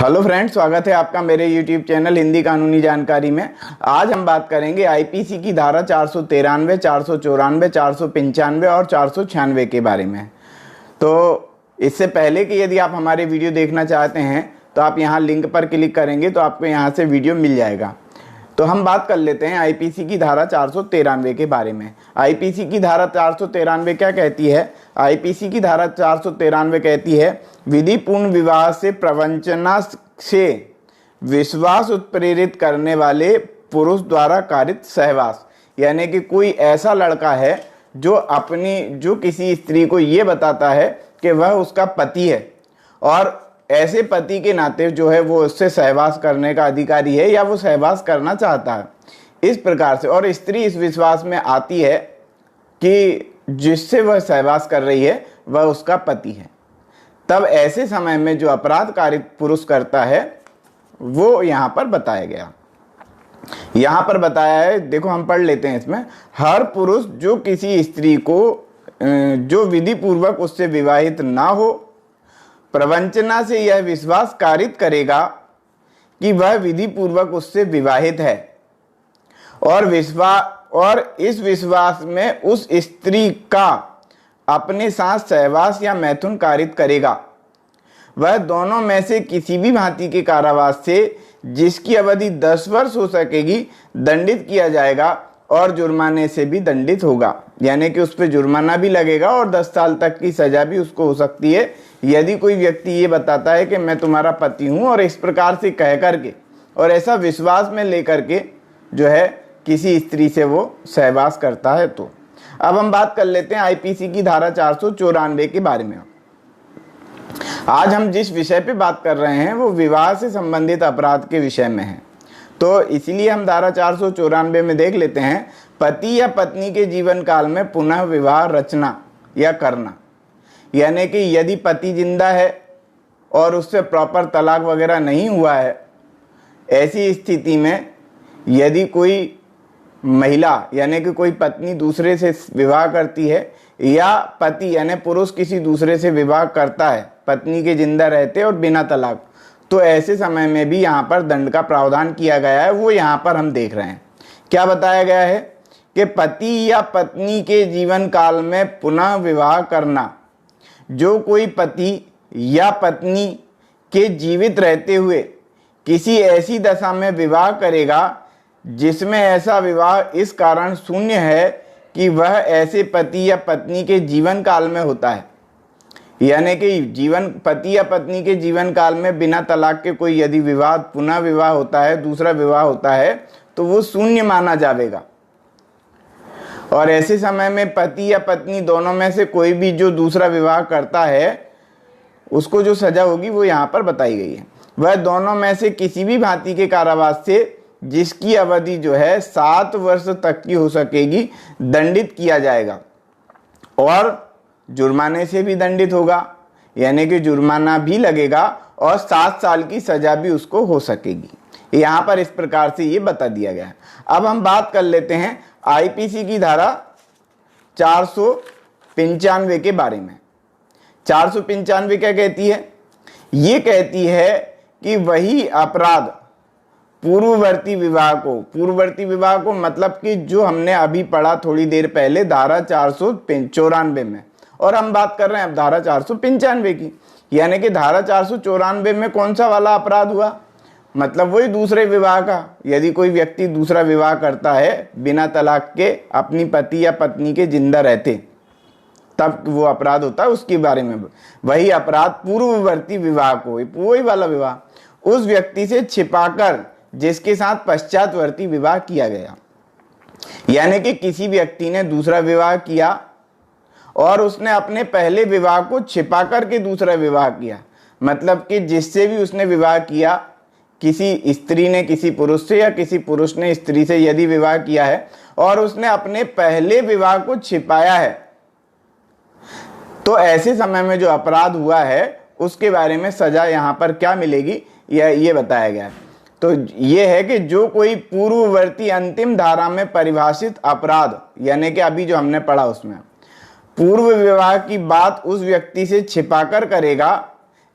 Hello friends, स्वागत है आपका मेरे यूट्यूब चैनल हिंदी कानूनी जानकारी में। आज हम बात करेंगे आईपीसी की धारा 493, 494, 495 और 496 के बारे में। तो इससे पहले कि यदि आप हमारे वीडियो देखना चाहते हैं तो आप यहां लिंक पर क्लिक करेंगे तो आपको यहां से वीडियो मिल जाएगा। तो हम बात कर लेते हैं आईपीसी की धारा 493 के बारे में। आईपीसी की धारा 493 क्या कहती है? आईपीसी की धारा 493 कहती है, विधिपूर्ण विवाह से प्रवंचना से विश्वास उत्प्रेरित करने वाले पुरुष द्वारा कारित सहवास। यानी कि कोई ऐसा लड़का है जो किसी स्त्री को ये बताता है कि वह उसका पति है और ऐसे पति के नाते जो है वो उससे सहवास करने का अधिकारी है या वो सहवास करना चाहता है। इस प्रकार से और स्त्री इस विश्वास में आती है कि जिससे वह सहवास कर रही है वह उसका पति है, तब ऐसे समय में जो अपराध कारित पुरुष करता है वो यहाँ पर बताया गया। यहाँ पर बताया है, देखो हम पढ़ लेते हैं इसमें। हर पुरुष जो किसी स्त्री को जो विधि पूर्वक उससे विवाहित ना हो, प्रवंचना से यह विश्वास कारित करेगा कि वह विधि पूर्वक उससे विवाहित है और इस विश्वास में उस स्त्री का अपने साथ सहवास या मैथुन कारित करेगा, वह दोनों में से किसी भी भांति के कारावास से जिसकी अवधि 10 वर्ष हो सकेगी दंडित किया जाएगा और जुर्माने से भी दंडित होगा। यानी कि उस पर जुर्माना भी लगेगा और 10 साल तक की सजा भी उसको हो सकती है यदि कोई व्यक्ति ये बताता है कि मैं तुम्हारा पति हूं, और इस प्रकार से कह करके और ऐसा विश्वास में लेकर के जो है किसी स्त्री से वो सहवास करता है। तो अब हम बात कर लेते हैं आईपीसी की धारा 494 के बारे में। आज हम जिस विषय पे बात कर रहे हैं वो विवाह से संबंधित अपराध के विषय में है। तो इसीलिए हम धारा 494 में देख लेते हैं, पति या पत्नी के जीवन काल में पुनः विवाह रचना या करना। यानी कि यदि पति जिंदा है और उससे प्रॉपर तलाक वगैरह नहीं हुआ है, ऐसी स्थिति में यदि कोई महिला यानी कि कोई पत्नी दूसरे से विवाह करती है या पति यानी पुरुष किसी दूसरे से विवाह करता है पत्नी के जिंदा रहते और बिना तलाक, तो ऐसे समय में भी यहाँ पर दंड का प्रावधान किया गया है। वो यहाँ पर हम देख रहे हैं। क्या बताया गया है कि पति या पत्नी के जीवन काल में पुनः विवाह करना, जो कोई पति या पत्नी के जीवित रहते हुए किसी ऐसी दशा में विवाह करेगा जिसमें ऐसा विवाह इस कारण शून्य है कि वह ऐसे पति या पत्नी के जीवन काल में होता है। यानी कि पति या पत्नी के जीवन काल में बिना तलाक के कोई यदि पुनः विवाह होता है, दूसरा विवाह होता है, तो वो शून्य माना जाएगा। और ऐसे समय में पति या पत्नी दोनों में से कोई भी जो दूसरा विवाह करता है उसको जो सजा होगी वो यहाँ पर बताई गई है। वह दोनों में से किसी भी भांति के कारावास से जिसकी अवधि जो है 7 वर्ष तक की हो सकेगी दंडित किया जाएगा और जुर्माने से भी दंडित होगा। यानी कि जुर्माना भी लगेगा और 7 साल की सजा भी उसको हो सकेगी। यहाँ पर इस प्रकार से ये बता दिया गया है। अब हम बात कर लेते हैं आईपीसी की धारा 495 के बारे में। 495 क्या कहती है? ये कहती है कि वही अपराध पूर्ववर्ती विवाह को मतलब कि जो हमने अभी पढ़ा थोड़ी देर पहले धारा 494 में, और हम बात कर रहे हैं अब धारा 495 की। यानी कि धारा 494 में कौन सा वाला अपराध हुआ? मतलब वही दूसरे विवाह का। यदि कोई व्यक्ति दूसरा विवाह करता है बिना तलाक के अपनी पति या पत्नी के जिंदा रहते, तब वो अपराध होता है। उसके बारे में वही अपराध पूर्ववर्ती विवाह को, वही वाला विवाह उस व्यक्ति से छिपाकर जिसके साथ पश्चातवर्ती विवाह किया गया। यानी कि किसी व्यक्ति ने दूसरा विवाह किया और उसने अपने पहले विवाह को छिपा करके दूसरा विवाह किया। मतलब कि जिससे भी उसने विवाह किया, किसी स्त्री ने किसी पुरुष से या किसी पुरुष ने स्त्री से यदि विवाह किया है और उसने अपने पहले विवाह को छिपाया है, तो ऐसे समय में जो अपराध हुआ है उसके बारे में सजा यहाँ पर क्या मिलेगी ये बताया गया है। तो ये है कि जो कोई पूर्ववर्ती अंतिम धारा में परिभाषित अपराध, यानी कि अभी जो हमने पढ़ा उसमें पूर्व विवाह की बात उस व्यक्ति से छिपाकर करेगा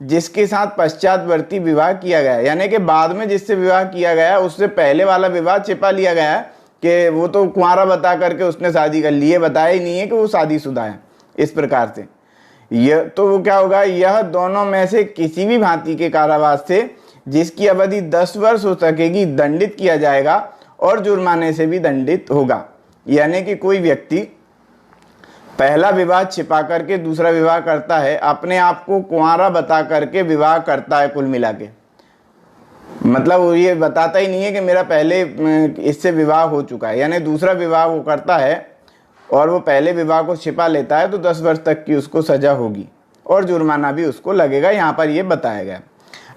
जिसके साथ पश्चातवर्ती विवाह किया गया, यानी कि बाद में जिससे विवाह किया गया उससे पहले वाला विवाह छिपा लिया गया है कि वो तो कुंवारा बता करके उसने शादी कर ली है, बताया ही नहीं है कि वो शादीशुदा है। इस प्रकार से यह तो वो क्या होगा, यह दोनों में से किसी भी भांति के कारावास से जिसकी अवधि 10 वर्ष हो सकेगी दंडित किया जाएगा और जुर्माने से भी दंडित होगा। यानी कि कोई व्यक्ति पहला विवाह छिपा करके दूसरा विवाह करता है, अपने आप को कुंवारा बता करके विवाह करता है, कुल मिला के मतलब वो ये बताता ही नहीं है कि मेरा पहले इससे विवाह हो चुका है, यानी दूसरा विवाह वो करता है और वो पहले विवाह को छिपा लेता है, तो 10 वर्ष तक की उसको सजा होगी और जुर्माना भी उसको लगेगा, यहाँ पर ये बताया गया।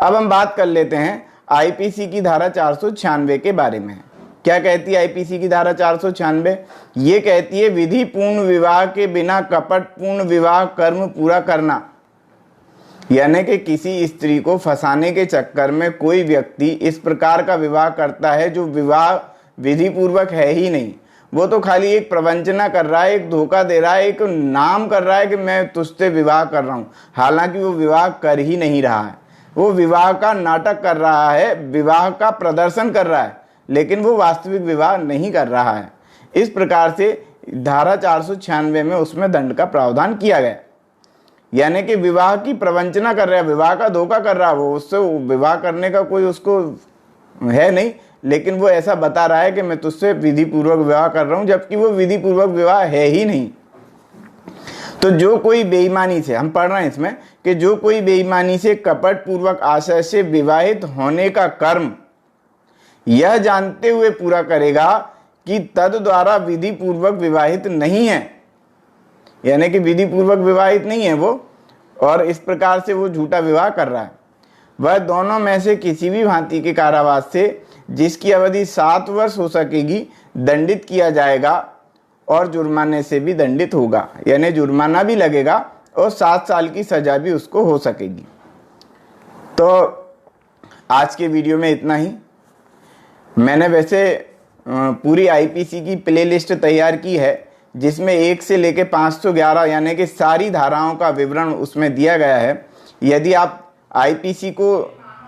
अब हम बात कर लेते हैं आईपीसी की धारा 496 के बारे में। क्या कहती है आईपीसी की धारा 496? ये कहती है विधि पूर्ण विवाह के बिना कपट पूर्ण विवाह कर्म पूरा करना, यानी कि किसी स्त्री को फंसाने के चक्कर में कोई व्यक्ति इस प्रकार का विवाह करता है जो विवाह विधि पूर्वक है ही नहीं, वो तो खाली एक प्रवंचना कर रहा है, एक धोखा दे रहा है, एक नाम कर रहा है कि मैं तुझसे विवाह कर रहा हूँ, हालांकि वो विवाह कर ही नहीं रहा है, वो विवाह का नाटक कर रहा है, विवाह का प्रदर्शन कर रहा है, लेकिन वो वास्तविक विवाह नहीं कर रहा है। इस प्रकार से धारा 496 में उसमें दंड का प्रावधान किया गया, यानी कि विवाह की प्रवंचना कर रहा है, विवाह का धोखा कर रहा है, वो उससे विवाह करने का कोई उसको है नहीं, लेकिन वो ऐसा बता रहा है कि मैं तुझसे विधि पूर्वक विवाह कर रहा हूं, जबकि वो विधि पूर्वक विवाह है ही नहीं। तो जो कोई बेईमानी से, हम पढ़ रहे हैं इसमें कि जो कोई बेईमानी से कपट पूर्वक आशय से विवाहित होने का कर्म यह जानते हुए पूरा करेगा कि तद द्वारा विधि पूर्वक विवाहित नहीं है, यानी कि विधि पूर्वक विवाहित नहीं है वो, और इस प्रकार से वो झूठा विवाह कर रहा है, वह दोनों में से किसी भी भांति के कारावास से जिसकी अवधि 7 वर्ष हो सकेगी दंडित किया जाएगा और जुर्माने से भी दंडित होगा, यानी जुर्माना भी लगेगा और 7 साल की सजा भी उसको हो सकेगी। तो आज के वीडियो में इतना ही। मैंने वैसे पूरी आईपीसी की प्लेलिस्ट तैयार की है जिसमें 1 से लेकर 511 यानी कि सारी धाराओं का विवरण उसमें दिया गया है। यदि आप आईपीसी को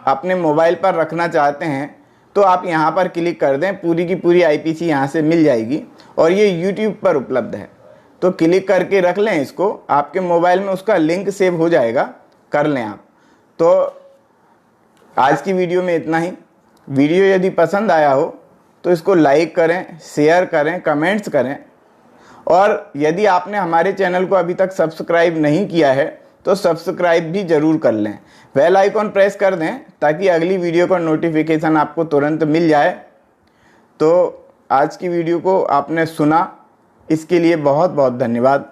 अपने मोबाइल पर रखना चाहते हैं तो आप यहाँ पर क्लिक कर दें, पूरी की पूरी आईपीसी यहाँ से मिल जाएगी और ये यूट्यूब पर उपलब्ध है, तो क्लिक करके रख लें इसको, आपके मोबाइल में उसका लिंक सेव हो जाएगा, कर लें आप। तो आज की वीडियो में इतना ही। वीडियो यदि पसंद आया हो तो इसको लाइक करें, शेयर करें, कमेंट्स करें, और यदि आपने हमारे चैनल को अभी तक सब्सक्राइब नहीं किया है तो सब्सक्राइब भी ज़रूर कर लें, बेल आइकॉन प्रेस कर दें ताकि अगली वीडियो का नोटिफिकेशन आपको तुरंत मिल जाए। तो आज की वीडियो को आपने सुना, इसके लिए बहुत बहुत धन्यवाद।